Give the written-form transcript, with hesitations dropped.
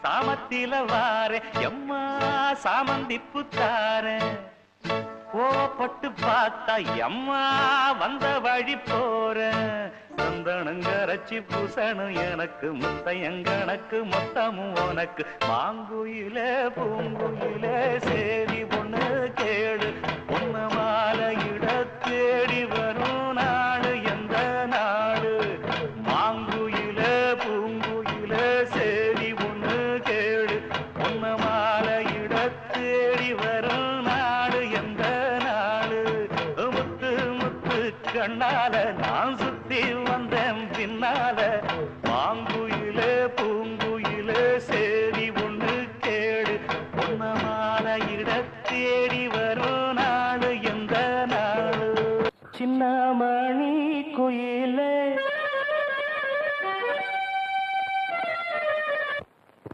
சாமத்தில வார எம்மா சாமந்திப்பு தார கோவப்பட்டு பார்த்தா எம்மா வந்த வழி போற சந்தனங்கரைச்சி பூசணும் எனக்கு முத்தையங்கணக்கு மொத்தமும் உனக்கு மாங்குயிலே பூங்குயிலே சேரி பொண்ணு கேடு பொண்ண மாலையிட தேடி வரும் நாடு எந்த நாடு மாங்குயிலே பூங்குயிலே சேரி பொண்ணு கேடு பொண்ண மாலையிட தேடி வரும் நாடு எந்த நாடு முத்து முத்து கண்ணால நான் சுத்தி வந்தேன் பின்னால மாங்குயிலே பூங்குயிலே சேரி ஒண்ணு கேடு பொன்ன மாலையிட தேடி வரும் நாடு எந்த நாடு சின்னமணி குயில்